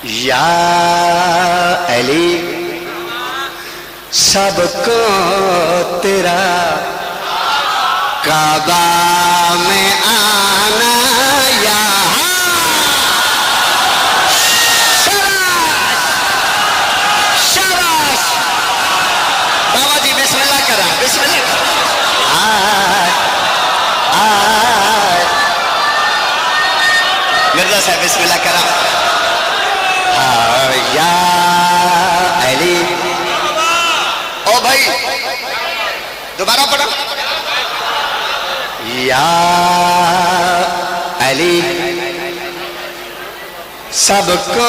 یا علی سب کو تیرا کعبہ میں آنا یا شاباش بابا جی بسم اللہ کرا بسم اللہ مرزا صاحب بسم اللہ کرا یا علی او بھائی دوبارہ پڑھا یا علی سب کو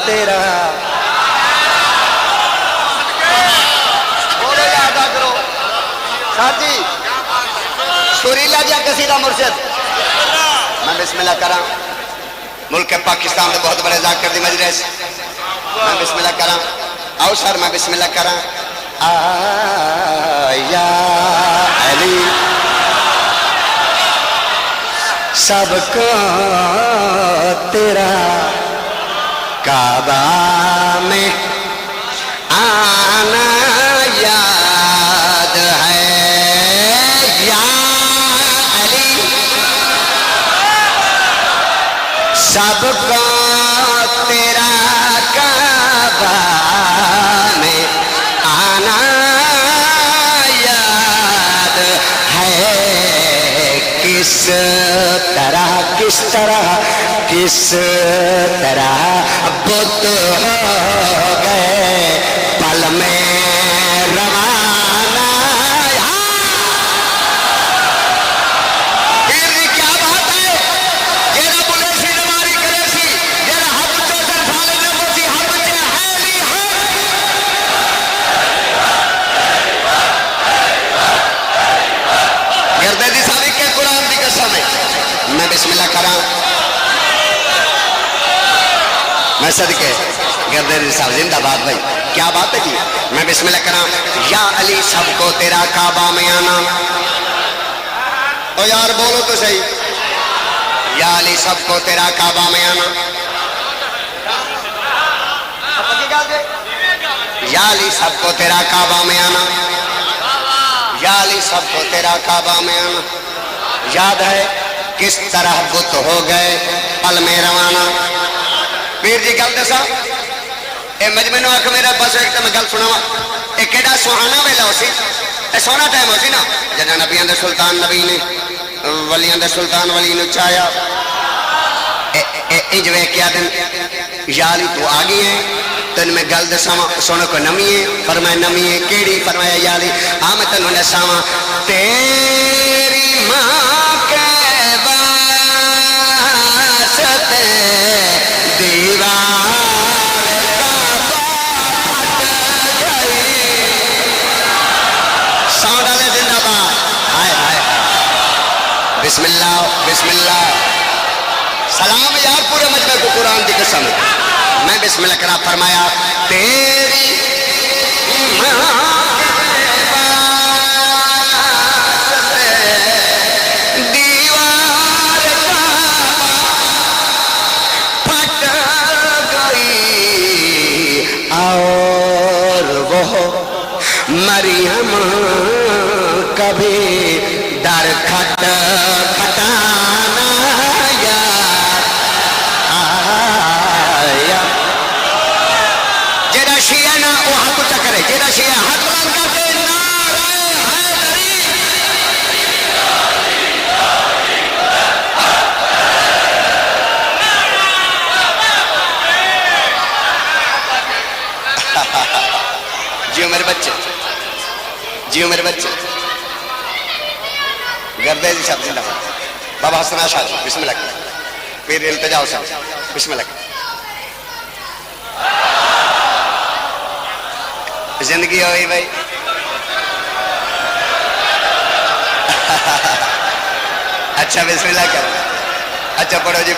تیرا بولے گا ادا کرو ساتھی سوریلا جا قصیدہ مرشد میں بسم اللہ کرا ملک پاکستان میں بہت بڑے ذاکر دی مجلس میں بسم اللہ کرا آؤ سر میں بسم اللہ کرا یا علی سب کو تیرا کعبہ میں آنا یاد ہے یا علی سب کو تیرا کعبہ میں آنا یاد ہے کس طرح بت ہو گئے پل میں روانہ کیا بات ہے جیڑا بولے سی نماری کرے سی جیڑا ہم چوتر سال میں موسی ہم چے ہے گردے دی سابق کے قرآن دی قسم ہے میں بسم اللہ کرا میں صدقے گردے دی صاحب زندہ بات بھائی کیا بات ہے جی میں بسم اللہ کرا یا علی سب کو تیرا کعبہ میں آنا او یار بولو تو صحیح یا علی سب کو تیرا کعبہ میں آنا یا علی سب کو تیرا کعبہ میں آنا یا علی سب کو تیرا کعبہ میں آنا یاد ہے کس طرح بت ہو گئے پل میں روانہ پیر جی گل دسا اے مجمنو آکھ میرے پاس ایک تو میں گل سنا اے کیڑا سوہانا ویلا ہو سی اے سونا ٹائم ہو سی نا جنہ نبیان دے سلطان نبی نے ولیان دے سلطان ولی نے چاہیا انجوے کیا دن یا علی تو آگی ہے تن میں گل دسا سونا کو نمی ہے فرمائے نمی ہے کیڑی فرمایا یا علی آمد تنہوں نے ساما تیری ماں کے واسطے دیوار کا پھٹ گئی ساؤنڈ والے زندہ باد ہائے ہائے بسم اللہ بسم اللہ سلام یار پورے مجمع کو قرآن دی قسم میں بسم اللہ کرا فرمایا تیری ماں مریم کبھی در کھٹ کھٹانا یا جیڑا شیعہ نا وہ ہاتھ اچھا کرے جیڑا شیعہ ہاتھ بلند کرتے نعرہ حیدری جیو میرے بچے جیو میرے بچے گردے جی صاحب زندہ بابا حسن آشا جی بسم اللہ کریں پیر التجاؤ صاحب بسم اللہ کریں زندگی ہوئی بھائی اچھا بسم اللہ کریں اچھا پڑھو جی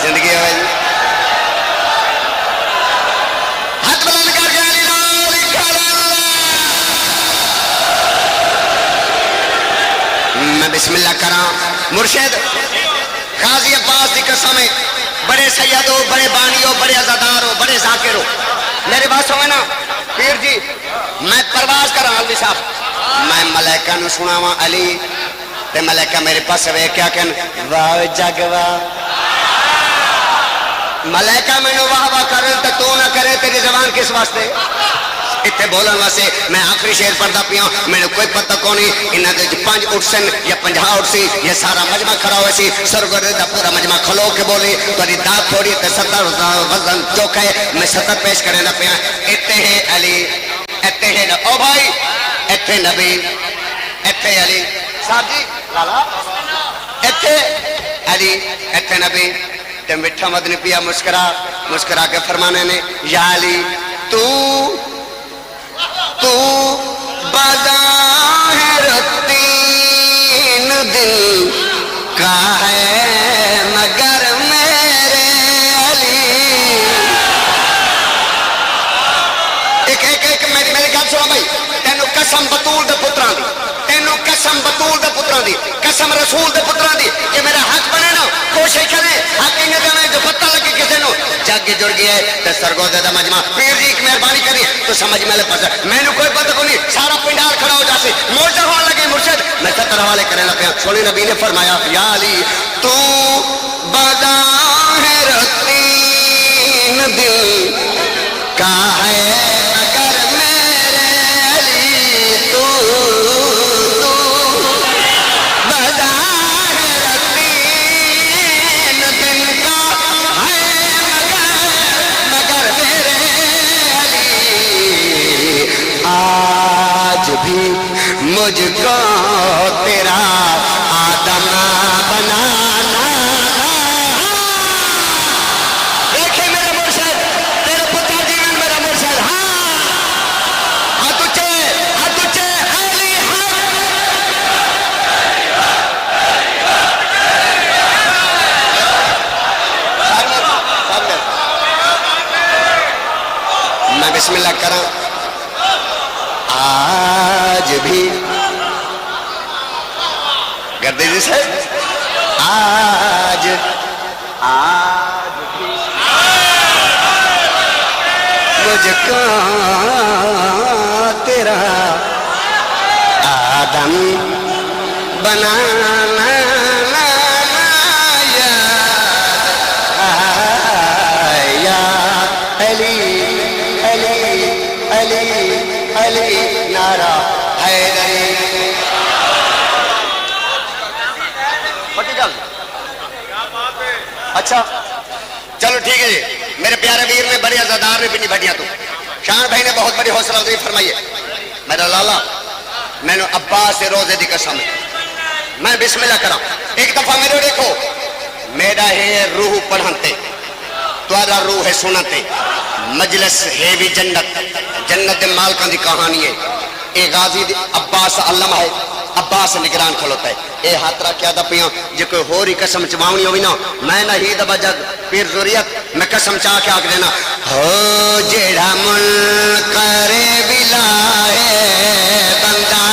زندگی ہوئی جی بسم اللہ کرام مرشد غازی عباس کی قسم ہے، بڑے سید ہو، بڑے بانی ہو، بڑے عزادار ہو، بڑے ذاکر ہو، میرے بات سمجھ نا پیر جی، میں پرواز کر رہا علی صاحب، میں ملائکہ نو سناواں علی تے ملائکہ میرے پاس وے کیا کہن واہ جگ واہ، ملائکہ میں نو واہ واہ کرن تے تو نہ کرے، تیری زبان کس واسطے اتنے بولن واسطے؟ میں آخری شعر پڑھتا پیا، میرے کوئی پتہ کو نہیں انہاں دے 5 اٹھ سن یا 50 اٹھ سی یا سارا مجمع کھڑا ہوئے سی، سرور دا پورا مجمع کھلو کے بولی تاری دات تھوڑی تے 70 وزن چوکھا ہے، میں 70 پیش کریں دا پیا، اتنے ہے علی، اتنے ہے او بھائی، اتنے نبی، اتنے علی صاحب جی لالا، اتنے علی، اتنے نبی تے مٹھا مدنی پیا مسکرا کے فرمانے نے یا علی تو بظاہر 3 دل کا ہے مگر میرے علی، ایک میری گل سنو بھائی، تینوں قسم بطول دے پتراں دی، تینوں قسم بطول دے پتراں دی، قسم رسول دے پتراں دی کہ میرا حق بنے نا، کوشش کرے حق انہیں دینا جو پتہ لگے کسی نو جگ جڑ گیا ہے تے سرگودے دا مجمع، پیر جی ایک مہربانی کری تو سمجھ میں لے پسا، میں نے کوئی پتہ کو نہیں، سارا پنڈال کھڑا ہو جاسی، موجہ ہونے لگے مرشد، میں 70 حوالے کرنے لگے، سونی نبی نے فرمایا یا علی تو بظاہر 3 دل کا ہے مگر میرے علی، تو بظاہر 3 دل کا مگر میرے علی، آج بھی مجھ کو تیرا آدم بنانا، دیکھیں میرے مرشد، تیرے پتر جیون میرا مرشد، ہاں ہاتھ اچھے علی حق، میں بسم اللہ کروں، آج بھی گردی سے آج بھی مجھ کو تیرا آدم بنانا یا علی علی علی علی نعرہ حیدری، اچھا چلو ٹھیک ہے جی، میرے پیارے ویر نے بڑے عزادار نے پنی بھٹیاں تو شان بھائی نے بہت بڑی حوصلہ افزائی فرمائی ہے، میرا لالا میں نے عباس سے روزے دی قسم ہے، میں بسم اللہ کرا، ایک دفعہ میرے دیکھو میرا ہے روح پڑھنتے، تمہارا روح ہے سنتے، مجلس ہے بھی جنت، جنت مالکان دی کہانی ہے، اے غازی عباس علم ہے، عباس نگران کھلوتا ہے، اے ہاتھ رکھ کیا دا پیاں جے کوئی ہو رہی قسم چماؤنی ہوئی نا، میں نہ ہی دبا جگ پیر ذریعت میں قسم چاہ کے آکھ دینا ہو جیڑا ملک کرے بلائے بندہ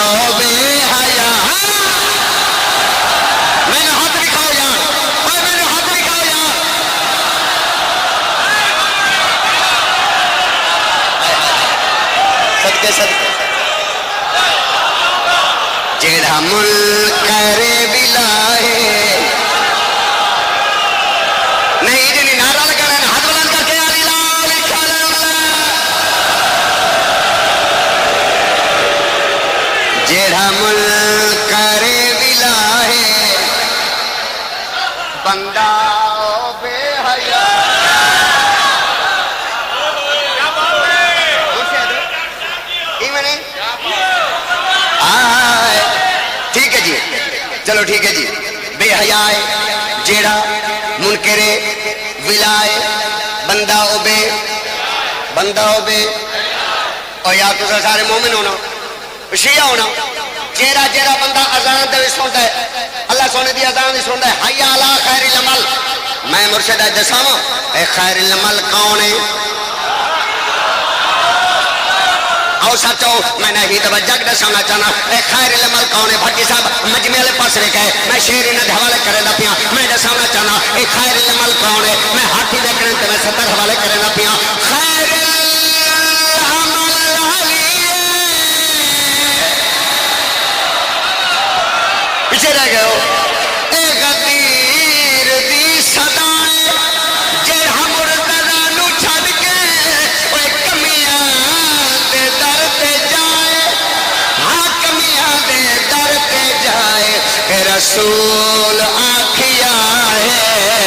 ہو بے حیا، میں نے ہاتھ دکھاؤ یار، میں نے ہاتھ دکھاؤ یار، صدقے صدقے جیڑا ملک کرے بلائے، نہیں جی نہیں نعرہ لگانا ہے، ہاتھ بلند کر کے علی لا لکھا اللہ، جیڑا ملک کرے بلائے بندہ بے حیا، ٹھیک ہے جی، چلو ٹھیک ہے جی، بے حیائے جیڑا منکرے ولائے بندہ او بے، اور یا تو سارے مومن ہونا شیعہ ہونا، جیڑا بندہ اذان دے سنتا ہے، اللہ سونے دی اذان دی سنتا ہے، حی علی خیر العمل، میں مرشد دساواں اے خیر العمل کون ہے؟ او سچو میں نہیں توجہ دسانا چاہنا اے خیر العمل کون ہے بھٹی صاحب مجمع والے پاس رکھے میں شیر انہاں دے حوالے کرے نہ پیا میں دسانا چاہنا اے خیر العمل کون ہے میں ہاتھ ہی دیکھنے تے میں 70 حوالے کرے نہ پیا خیر العمل علی پیچھے رہ گئے ہو اے غدیر دی صدائے جڑا مرتضی نو چھڈ کے اوے کمیاں دے در تے جائے ہاں کمیاں دے در تے جائے اے رسول آکھیا ہے